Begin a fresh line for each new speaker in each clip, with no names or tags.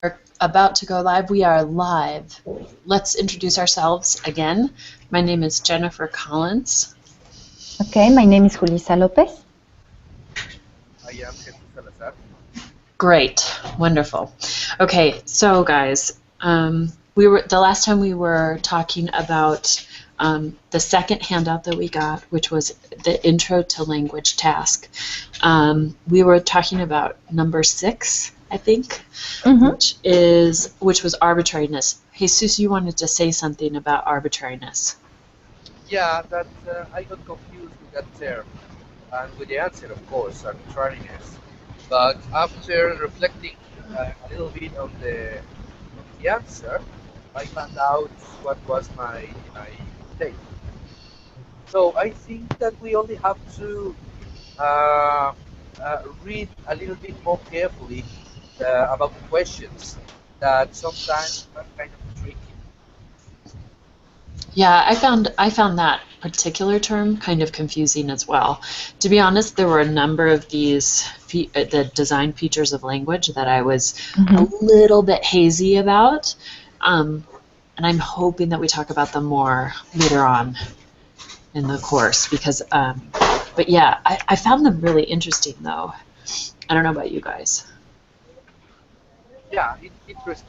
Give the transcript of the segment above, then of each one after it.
We're about to go live. We are live. Let's introduce ourselves again. My name is Jennifer Collins.
Okay, my name is Julissa Lopez.
I am Salazar.
Great, wonderful. Okay, so guys, the last time we were talking about the second handout that we got, which was the Intro to Language task. We were talking about number 6, I think, which was arbitrariness. Jesus, you wanted to say something about arbitrariness.
Yeah, that I got confused with that term, and with the answer, of course, arbitrariness. But after reflecting a little bit on the answer, I found out what was my mistake. So I think that we only have to uh, read a little bit more carefully about the questions that sometimes are kind of tricky.
Yeah, I found that particular term kind of confusing as well. To be honest, there were a number of these the design features of language that I was a little bit hazy about, and I'm hoping that we talk about them more later on in the course because, but yeah, I found them really interesting though. I don't know about you guys.
Yeah, it's interesting.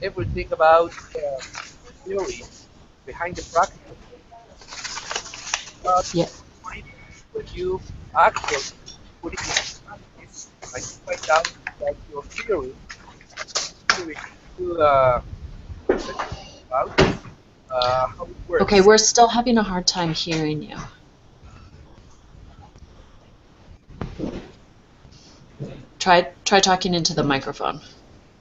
Everything about theory behind the practice. But
Yeah.
when you actually put it into practice, and you find out that your theory to about how it works.
Okay, we're still having a hard time hearing you. Try talking into the microphone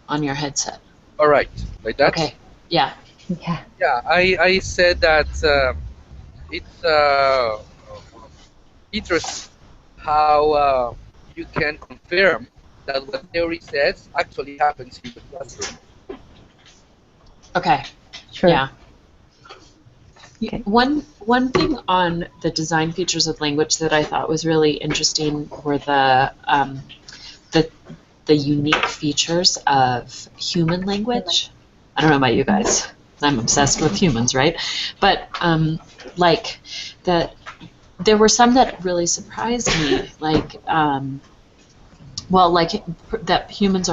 on your headset.
All right, like that.
Okay. Yeah.
Yeah.
Yeah, I said that it's interesting how you can confirm that what theory says actually happens in the classroom.
Okay.
Sure.
Yeah.
Okay.
One thing on the design features of language that I thought was really interesting were the unique features of human language. I don't know about you guys. I'm obsessed with humans, right? But like there were some that really surprised me, like that humans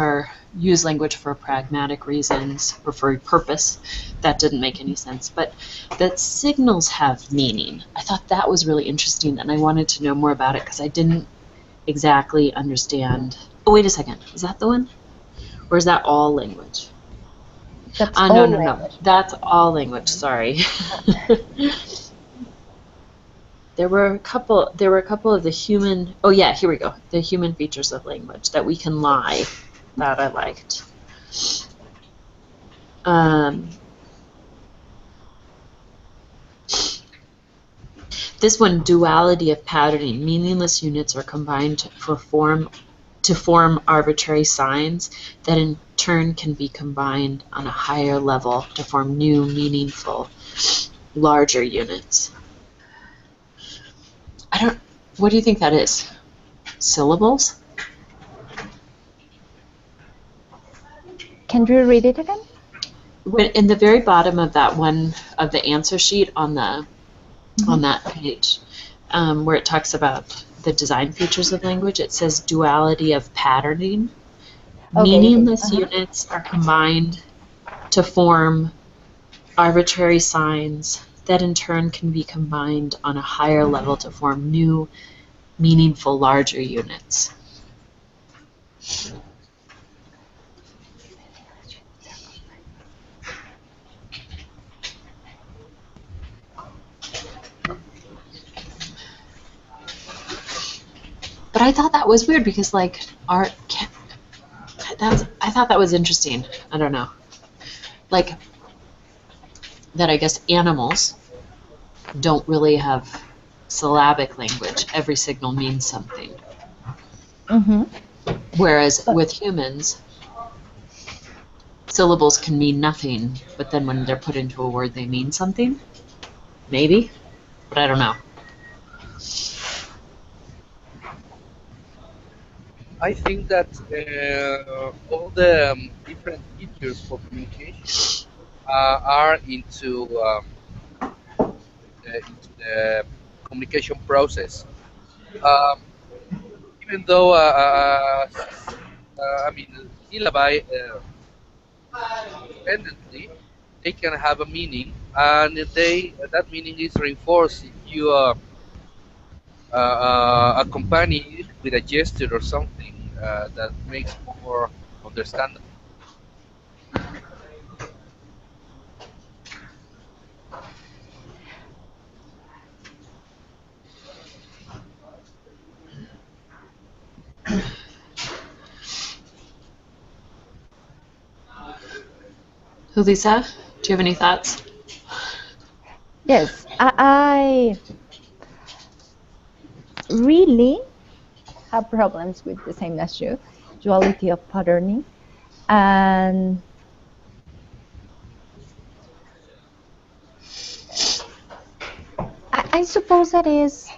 use language for pragmatic reasons or for a purpose. That didn't make any sense. But that signals have meaning. I thought that was really interesting, and I wanted to know more about it because I didn't exactly understand. Oh, wait a second. Is that the one? Or is that all language?
That's
No. That's all language. Sorry. There were a couple of the human. Oh yeah, here we go. The human features of language that we can lie. That I liked. This one, duality of patterning. Meaningless units are combined to form arbitrary signs that in turn can be combined on a higher level to form new, meaningful, larger units. What do you think that is? Syllables?
Can you read it again?
In the very bottom of that one of the answer sheet on that page, where it talks about the design features of language, it says duality of patterning. Meaningless units are combined to form arbitrary signs that in turn can be combined on a higher level to form new, meaningful, larger units. But I thought that was weird because, like, I thought that was interesting. I don't know. Like, that I guess animals don't really have syllabic language. Every signal means something. Whereas with humans, syllables can mean nothing, but then when they're put into a word, they mean something. Maybe, but I don't know.
I think that all the different features for communication are into the communication process. Um, Even though, I mean, syllabi independently, they can have a meaning, and that meaning is reinforced if you accompany it with a gesture or something that makes more understandable.
Julissa, do you have any thoughts?
Yes, I really have problems with the same as you, duality of patterning, and I suppose that is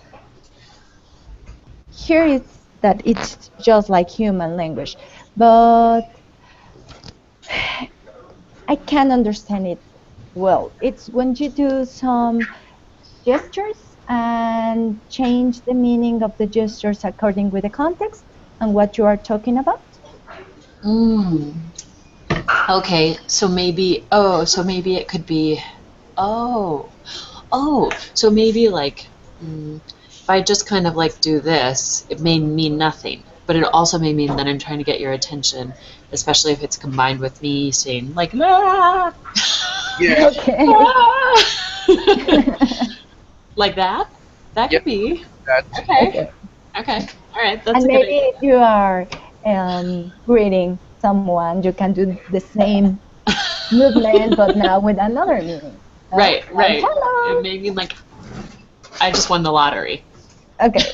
here it's that it's just like human language, but I can understand it well. It's when you do some gestures and change the meaning of the gestures according with the context and what you are talking about.
Okay, so maybe, so maybe it could be, so maybe like, if I just kind of like do this, it may mean nothing, but it also may mean that I'm trying to get your attention, especially if it's combined with me saying like, ah!
Yeah.
Okay.
Like that? That
Yeah.
could be.
That.
Okay. Okay. All right. That's
And
a good
maybe
idea.
if you are greeting someone, you can do the same movement, but now with another meaning. No?
Right.
Like,
Right.
hello.
It may mean like, I just won the lottery.
Okay.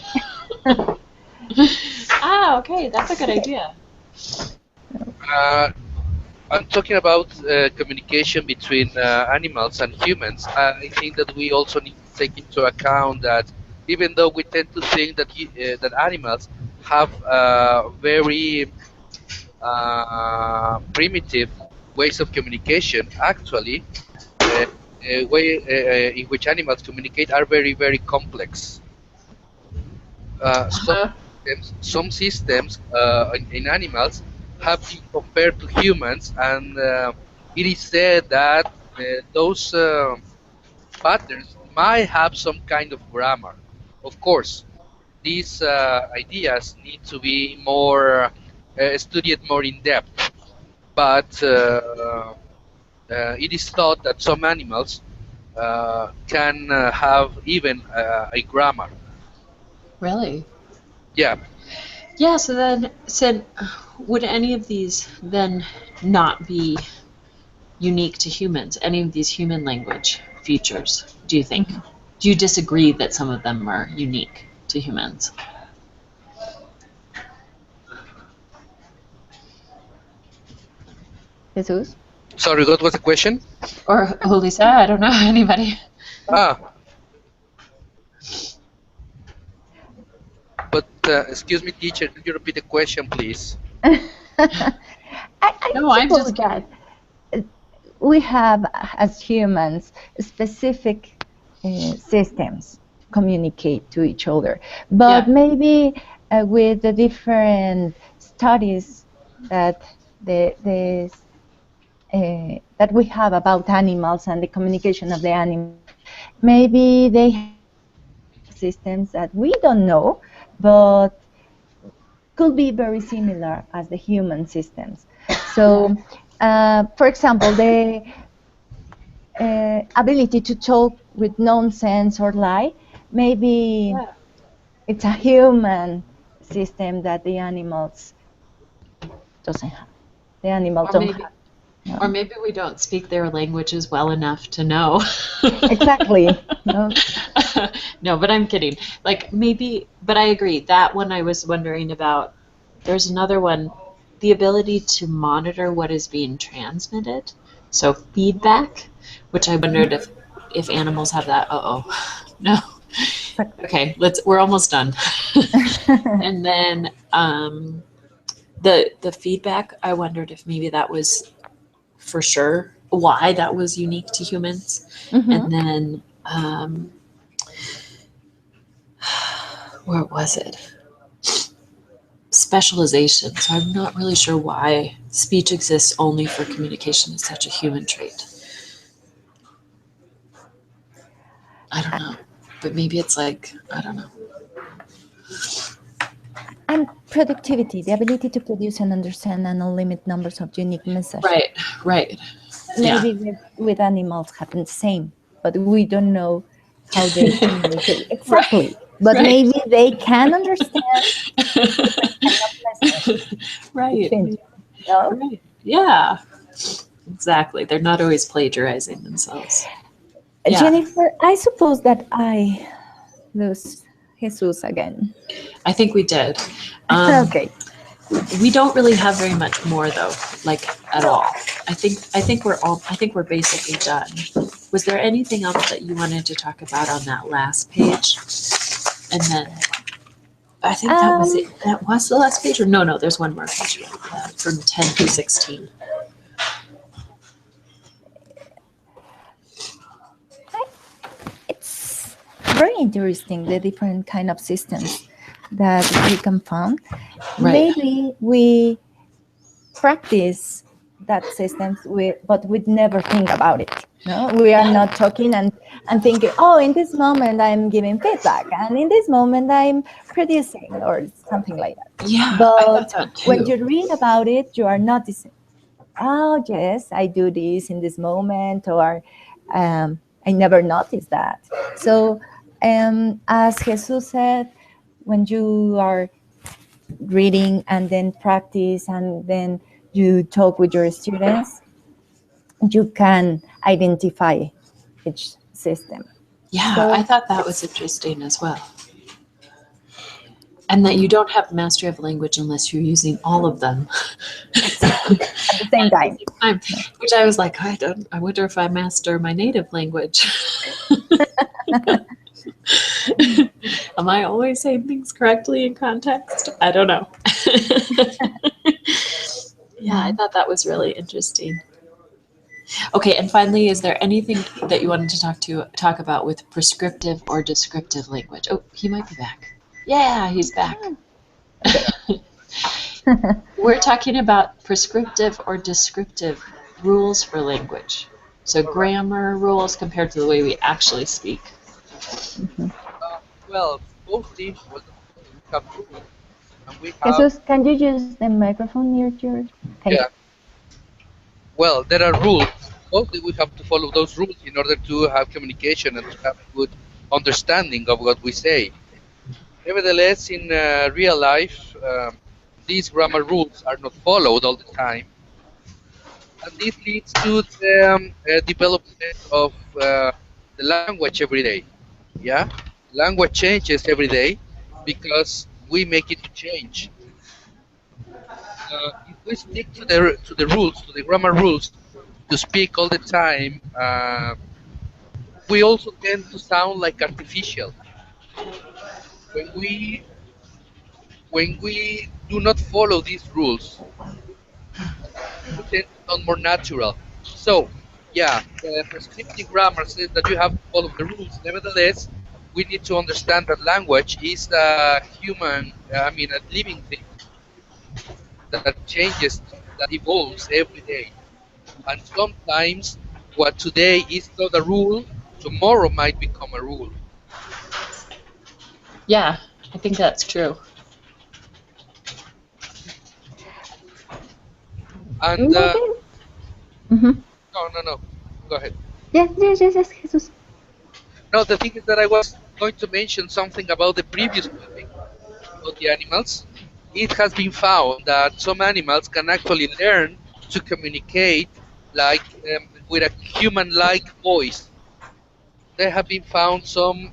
Okay. That's a good idea.
I'm talking about communication between animals and humans. I think that we also need to take into account that even though we tend to think that that animals have very primitive ways of communication, actually, way in which animals communicate are very, very complex. Some
Uh-huh.
systems in animals have been compared to humans, and it is said that those patterns might have some kind of grammar. Of course, these ideas need to be more studied more in depth, but it is thought that some animals can have even a grammar.
Really?
Yeah.
Yeah. So then, would any of these then not be unique to humans? Any of these human language features? Do you think? Do you disagree that some of them are unique to humans?
Jesus?
Sorry, what was the question?
Or Julissa? I don't know. Anybody?
Ah, but excuse me, teacher, could you repeat the question, please?
I
No, I'm
suppose
just
that we have, as humans, specific systems to communicate to each other. But
Yeah.
maybe with the different studies that that we have about animals and the communication of the animals, maybe they have systems that we don't know, but could be very similar as the human systems. So, for example, the ability to talk with nonsense or lie, maybe
Yeah.
it's a human system that the animals doesn't have. The animals
Or
don't
maybe,
have. No.
or maybe we don't speak their languages well enough to know.
Exactly. No.
No, but I'm kidding. Like maybe, but I agree. That one I was wondering about. There's another one, the ability to monitor what is being transmitted. So feedback, which I wondered if animals have that. Uh-oh. No. Okay, we're almost done. And then the feedback, I wondered if maybe that was for sure why that was unique to humans. And then where was it? Specialization. So I'm not really sure why speech exists only for communication is such a human trait. I don't know. But maybe it's like, I don't know.
And productivity, the ability to produce and understand an unlimited numbers of unique messages.
Right.
Maybe with animals happen the same, but we don't know how they communicate exactly. But maybe they can understand different kind of messages.
Right.
No?
Right. Yeah. Exactly. They're not always plagiarizing themselves. Yeah.
Jennifer, I suppose that I lose Jesus again.
I think we did.
Okay.
We don't really have very much more though, like at all. I think we're basically done. Was there anything else that you wanted to talk about on that last page? And then I think that was it. That was the last page, or no, there's one more page from 10 through 16.
It's very interesting, the different kind of systems that we can find.
Right.
Maybe we practice that systems, but we'd never think about it. No, we are not talking and thinking, oh, in this moment I'm giving feedback, and in this moment I'm producing, or something like that.
Yeah,
but
I thought that too.
When you read about it, you are noticing, oh yes, I do this in this moment, or I never noticed that. So as Jesus said, when you are reading and then practice and then you talk with your students, you can identify each system.
Yeah,
So,
I thought that was interesting as well. And that you don't have mastery of language unless you're using all of them
at the same time.
Which I was like, I wonder if I master my native language. Am I always saying things correctly in context? I don't know. Yeah, I thought that was really interesting. Okay, and finally, is there anything that you wanted to talk about with prescriptive or descriptive language? Oh, he might be back. Yeah, he's back. We're talking about prescriptive or descriptive rules for language. So grammar rules compared to the way we actually speak.
Well, mostly, we have rules, and we have.
Jesus, can you use the microphone near your?
Yeah. Well, there are rules. Mostly, we have to follow those rules in order to have communication and to have a good understanding of what we say. Nevertheless, in real life, these grammar rules are not followed all the time, and this leads to the development of the language every day. Yeah, language changes every day because we make it change. If we stick to the rules, to the grammar rules, to speak all the time, we also tend to sound like artificial. When we do not follow these rules, we tend to sound more natural. So, yeah, the prescriptive grammar says that you have to follow the rules. Nevertheless, we need to understand that language is a a living thing that changes, that evolves every day. And sometimes what today is not a rule, tomorrow might become a rule.
Yeah, I think that's true.
And no, go ahead.
Yes, Jesus.
No, the thing is that I was going to mention something about the previous topic, about the animals. It has been found that some animals can actually learn to communicate like with a human-like voice. There have been found some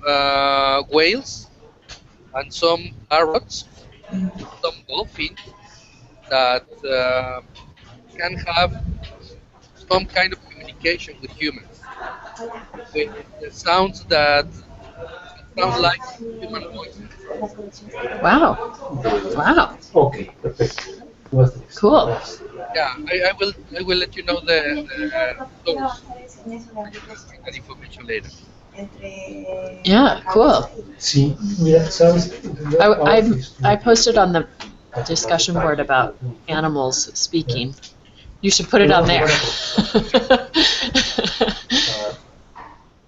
whales and some parrots, some dolphins that can have some kind of communication with humans, with the sounds that sound like human voices.
Wow. Okay, perfect. Cool.
Yeah, I will let you know the source, that information later.
Yeah, cool.
Sí, mira, sabes,
I posted on the discussion board about animals speaking. You should put it on there.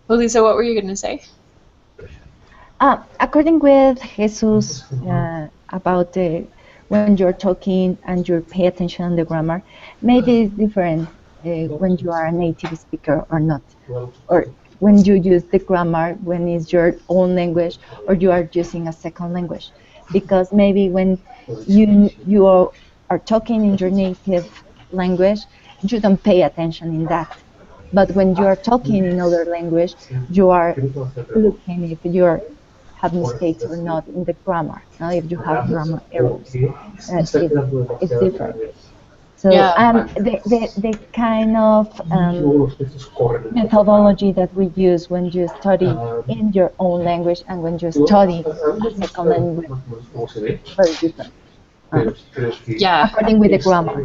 Well, Lisa, what were you going to say?
According with Jesus about when you're talking and you pay attention on the grammar, maybe it's different when you are a native speaker or not, or when you use the grammar when it's your own language or you are using a second language, because maybe when you are talking in your native language, you don't pay attention in that. But when you are talking in other language, you are looking if you have mistakes or not in the grammar. Now, if you have grammar errors, it's different. So
Yeah.
the kind of methodology that we use when you study in your own language and when you study a second language is very different.
Yeah.
According with the grammar.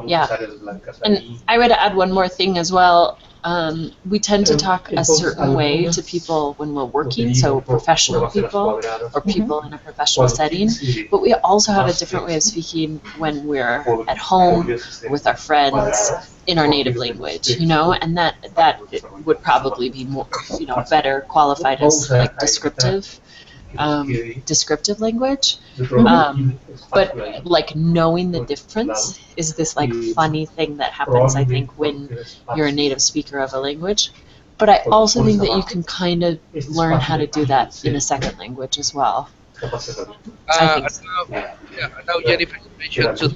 Yeah. And I would add one more thing as well. We tend to talk a certain way to people when we're working, so professional people or people in a professional setting, but we also have a different way of speaking when we're at home with our friends in our native language, you know, and that would probably be more, you know, better qualified as like descriptive language. But like knowing the difference is this like funny thing that happens, I think, when you're a native speaker of a language. But I also think that you can kind of learn how to do that in a second language as well. I think so.
Now Jennifer mentioned to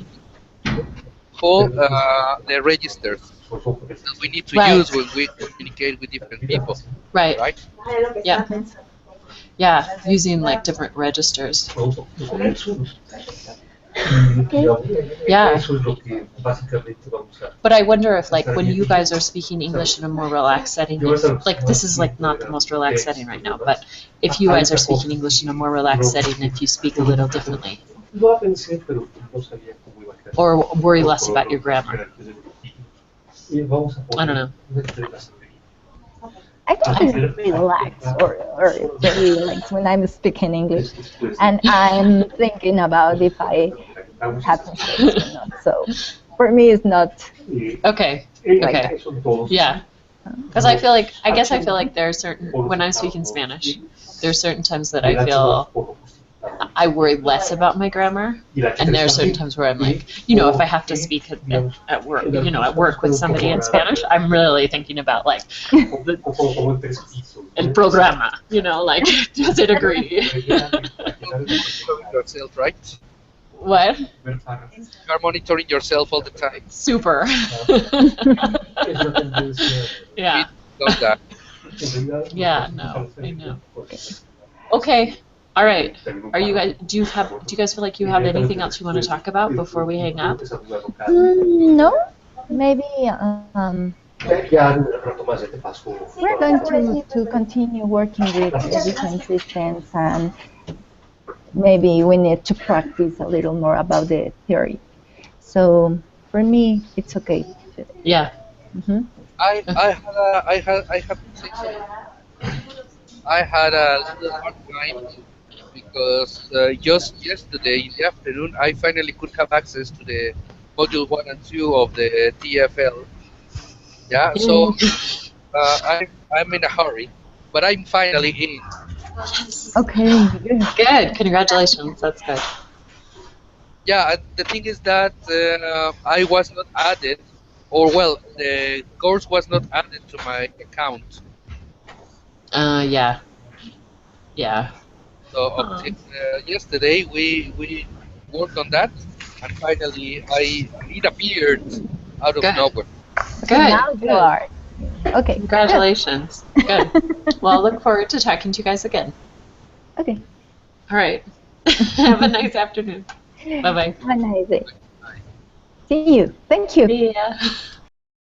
all the registers that we need to use when we communicate with different people.
Right.
Right?
Yeah. Yeah, using like different registers. Yeah. But I wonder if like when you guys are speaking English in a more relaxed setting, if, like this is like not the most relaxed setting right now, but if you guys are speaking English in a more relaxed setting, if you speak a little differently. Or worry less about your grammar. I don't know.
I don't relax or very relaxed when I'm speaking English, and I'm thinking about if I have mistakes or not. So for me, it's not.
Okay. Okay. Yeah. Because I feel like there are certain, when I'm speaking Spanish, there are certain times that I feel I worry less about my grammar, and there are certain times where I'm like, you know, if I have to speak at work, you know, at work with somebody in Spanish, I'm really thinking about like el programa, you know, like does it agree?
Yourself, right?
What?
You are monitoring yourself all the time.
Super. Yeah.
Love that.
Yeah. No, I know. Okay. All right. Are you guys? Do you guys feel like you have anything else you want to talk about before we hang up?
No, maybe we're going to continue working with different systems, and maybe we need to practice a little more about the theory. So for me, it's okay.
Yeah.
Mm-hmm.
I have to say something. I had a little hard time because just yesterday in the afternoon, I finally could have access to the module 1 and 2 of the TFL. Yeah, so I'm in a hurry, but I'm finally in.
Okay.
Good. Congratulations. That's good.
Yeah, the thing is that I was not added, or well, the course was not added to my account.
Yeah. Yeah.
So until yesterday, we worked on that, and finally, it appeared out of
Good.
nowhere.
So now you are. Okay.
Congratulations. Good. Well, I look forward to talking to you guys again.
Okay.
All right. Have a nice afternoon. Bye-bye.
Have a nice day. See you. Thank you.
Yeah.